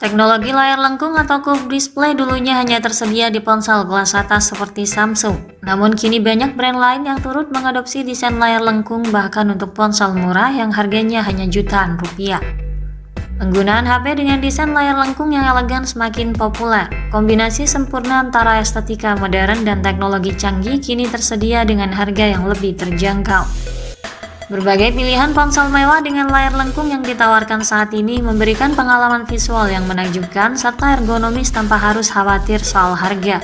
Teknologi layar lengkung atau curved display dulunya hanya tersedia di ponsel kelas atas seperti Samsung. Namun kini banyak brand lain yang turut mengadopsi desain layar lengkung bahkan untuk ponsel murah yang harganya hanya jutaan rupiah. Penggunaan HP dengan desain layar lengkung yang elegan semakin populer. Kombinasi sempurna antara estetika modern dan teknologi canggih kini tersedia dengan harga yang lebih terjangkau. Berbagai pilihan ponsel mewah dengan layar lengkung yang ditawarkan saat ini memberikan pengalaman visual yang menakjubkan serta ergonomis tanpa harus khawatir soal harga.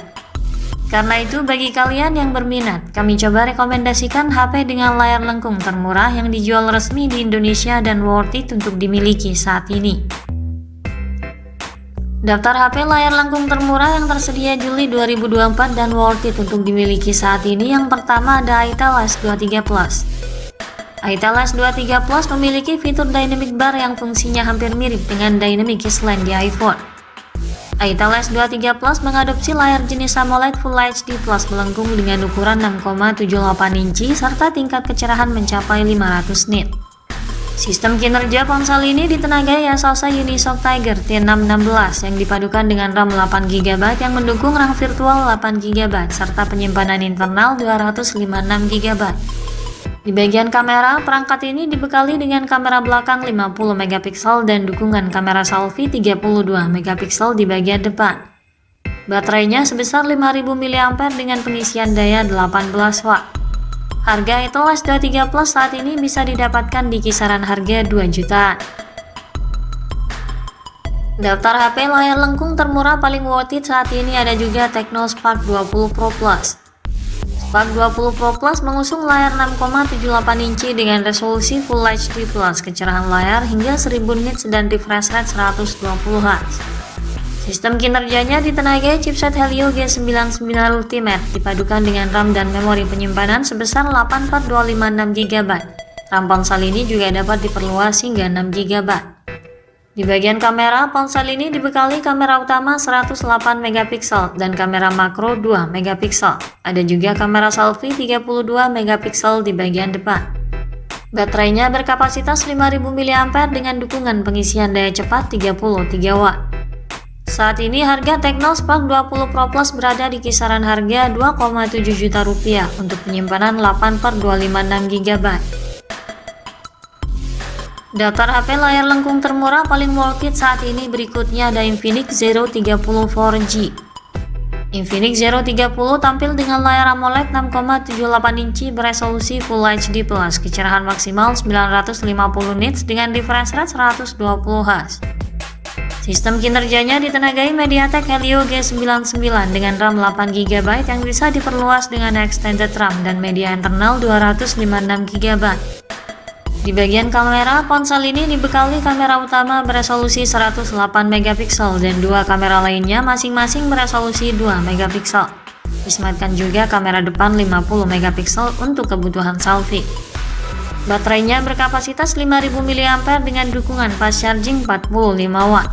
Karena itu, bagi kalian yang berminat, kami coba rekomendasikan HP dengan layar lengkung termurah yang dijual resmi di Indonesia dan worth it untuk dimiliki saat ini. Daftar HP layar lengkung termurah yang tersedia Juli 2024 dan worth it untuk dimiliki saat ini. Yang pertama ada Itel S23 Plus. Itel S23 Plus memiliki fitur Dynamic Bar yang fungsinya hampir mirip dengan Dynamic Island di iPhone. Itel S23 Plus mengadopsi layar jenis AMOLED Full HD Plus melengkung dengan ukuran 6,78 inci serta tingkat kecerahan mencapai 500 nit. Sistem kinerja ponsel ini ditenagai Asus Unisoc Tiger T616 yang dipadukan dengan RAM 8GB yang mendukung RAM virtual 8GB serta penyimpanan internal 256GB. Di bagian kamera, perangkat ini dibekali dengan kamera belakang 50MP dan dukungan kamera selfie 32MP di bagian depan. Baterainya sebesar 5000 mAh dengan pengisian daya 18W. Harga Itel S23 Plus saat ini bisa didapatkan di kisaran harga 2 jutaan. Daftar HP layar lengkung termurah paling worth it saat ini ada juga Tecno Spark 20 Pro Plus. Spark 20 Pro Plus mengusung layar 6,78 inci dengan resolusi Full HD Plus, kecerahan layar hingga 1000 nits dan refresh rate 120Hz. Sistem kinerjanya ditenagai chipset Helio G99 Ultimate dipadukan dengan RAM dan memori penyimpanan sebesar 84256GB. RAM ponsel ini juga dapat diperluas hingga 6GB. Di bagian kamera, ponsel ini dibekali kamera utama 108MP dan kamera makro 2MP. Ada juga kamera selfie 32MP di bagian depan. Baterainya berkapasitas 5000 mAh dengan dukungan pengisian daya cepat 33W. Saat ini harga Tecno Spark 20 Pro Plus berada di kisaran harga 2,7 juta rupiah untuk penyimpanan 8/256GB. Daftar HP layar lengkung termurah paling worth it saat ini berikutnya ada Infinix Zero 30 4G. Infinix Zero 30 tampil dengan layar AMOLED 6,78 inci beresolusi Full HD Plus, kecerahan maksimal 950 nits dengan refresh rate 120Hz. Sistem kinerjanya ditenagai MediaTek Helio G99 dengan RAM 8GB yang bisa diperluas dengan extended RAM dan media internal 256GB. Di bagian kamera, ponsel ini dibekali kamera utama beresolusi 108MP dan dua kamera lainnya masing-masing beresolusi 2MP. Disematkan juga kamera depan 50MP untuk kebutuhan selfie. Baterainya berkapasitas 5000 mAh dengan dukungan fast charging 45W.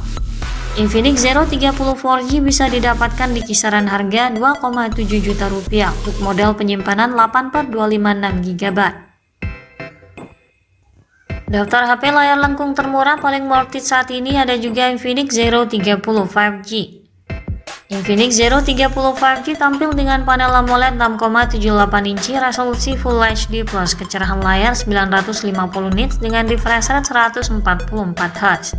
Infinix Zero 30 4G bisa didapatkan di kisaran harga 2,7 juta rupiah untuk model penyimpanan 8/256GB. Daftar HP layar lengkung termurah paling worth it saat ini ada juga Infinix Zero 30 5G. Infinix Zero 30 5G tampil dengan panel AMOLED 6,78 inci resolusi Full HD Plus, kecerahan layar 950 nits dengan refresh rate 144Hz.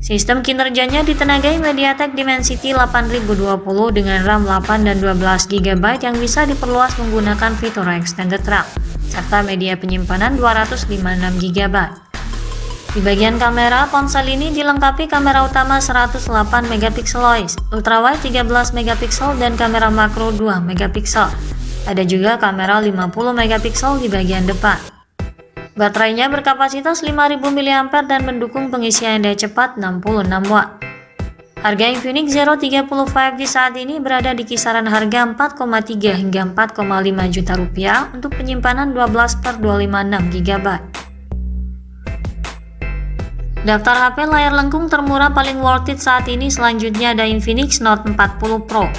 Sistem kinerjanya ditenagai MediaTek Dimensity 8020 dengan RAM 8 dan 12GB yang bisa diperluas menggunakan fitur extended RAM serta media penyimpanan 256GB. Di bagian kamera, ponsel ini dilengkapi kamera utama 108MP ultrawide 13MP dan kamera makro 2MP. Ada juga kamera 50MP di bagian depan. Baterainya berkapasitas 5000 mAh dan mendukung pengisian daya cepat 66W. Harga Infinix Zero 30 5G saat ini berada di kisaran harga 4,3 hingga 4,5 juta rupiah untuk penyimpanan 12/256GB. Daftar HP layar lengkung termurah paling worth it saat ini selanjutnya ada Infinix Note 40 Pro.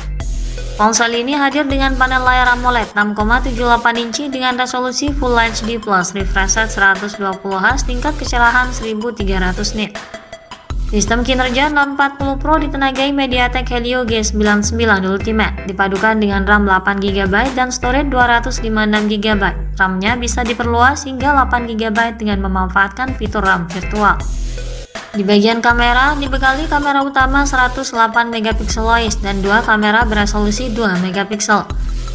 Ponsel ini hadir dengan panel layar AMOLED 6,78 inci dengan resolusi Full HD Plus, refresh rate 120Hz, tingkat kecerahan 1300 nits. Sistem kinerja 640 Pro ditenagai MediaTek Helio G99 Ultimate, dipadukan dengan RAM 8GB dan storage 256GB. RAM-nya bisa diperluas hingga 8GB dengan memanfaatkan fitur RAM virtual. Di bagian kamera, dibekali kamera utama 108MP wide dan 2 kamera beresolusi 2MP.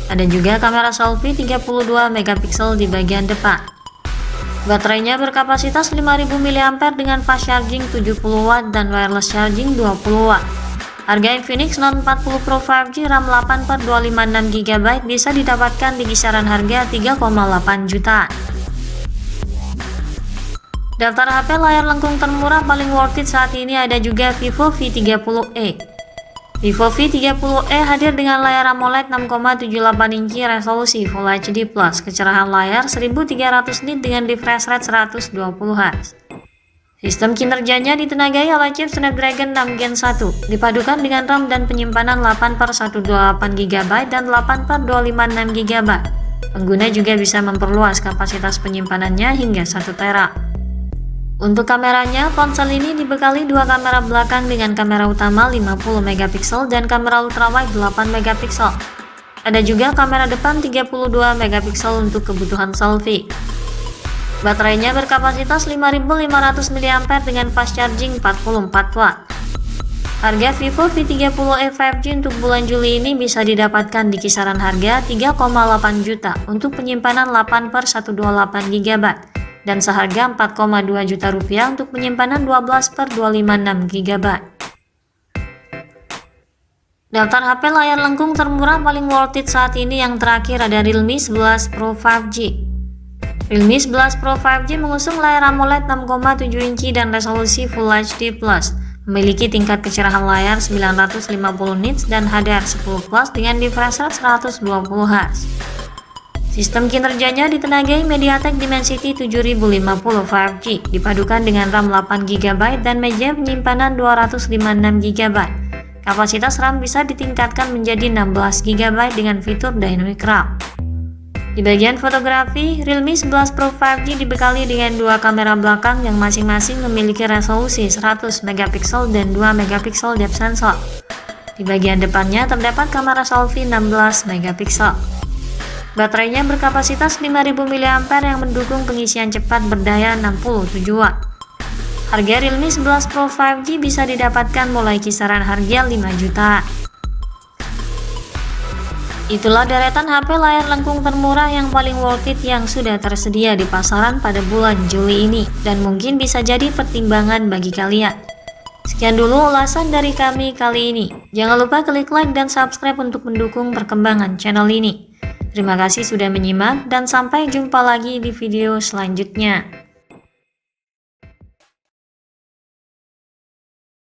Ada juga kamera selfie 32MP di bagian depan. Baterainya berkapasitas 5000 mAh dengan fast charging 70W dan wireless charging 20W. Harga Infinix Note 40 Pro 5G RAM 8/256GB bisa didapatkan di kisaran harga 3,8 jutaan. Daftar HP layar lengkung termurah paling worth it saat ini ada juga Vivo V30e. Vivo V30e hadir dengan layar AMOLED 6,78 inci resolusi Full HD+, kecerahan layar 1300 nit dengan refresh rate 120Hz. Sistem kinerjanya ditenagai oleh chip Snapdragon 6 Gen 1, dipadukan dengan RAM dan penyimpanan 8/128GB dan 8/256GB. Pengguna juga bisa memperluas kapasitas penyimpanannya hingga 1 TB. Untuk kameranya, ponsel ini dibekali 2 kamera belakang dengan kamera utama 50MP dan kamera ultrawide 8MP. Ada juga kamera depan 32MP untuk kebutuhan selfie. Baterainya berkapasitas 5500 mAh dengan fast charging 44W. Harga Vivo V30e 5G untuk bulan Juli ini bisa didapatkan di kisaran harga 3,8 juta untuk penyimpanan 8/128GB. Dan seharga 4,2 juta rupiah untuk penyimpanan 12/256GB. Daftar HP layar lengkung termurah paling worth it saat ini yang terakhir ada Realme 11 Pro 5G. Realme 11 Pro 5G mengusung layar AMOLED 6,7 inci dan resolusi Full HD+, memiliki tingkat kecerahan layar 950 nits dan HDR10+ dengan refresh rate 120Hz. Sistem kinerjanya ditenagai MediaTek Dimensity 7050 5G, dipadukan dengan RAM 8GB dan media penyimpanan 256GB. Kapasitas RAM bisa ditingkatkan menjadi 16GB dengan fitur Dynamic RAM. Di bagian fotografi, Realme 11 Pro 5G dibekali dengan 2 kamera belakang yang masing-masing memiliki resolusi 100MP dan 2MP depth sensor. Di bagian depannya terdapat kamera selfie 16MP. Baterainya berkapasitas 5000 mAh yang mendukung pengisian cepat berdaya 67W. Harga Realme 11 Pro 5G bisa didapatkan mulai kisaran harga 5 juta. Itulah deretan HP layar lengkung termurah yang paling worth it yang sudah tersedia di pasaran pada bulan Juli ini dan mungkin bisa jadi pertimbangan bagi kalian. Sekian dulu ulasan dari kami kali ini. Jangan lupa klik like dan subscribe untuk mendukung perkembangan channel ini. Terima kasih sudah menyimak dan sampai jumpa lagi di video selanjutnya.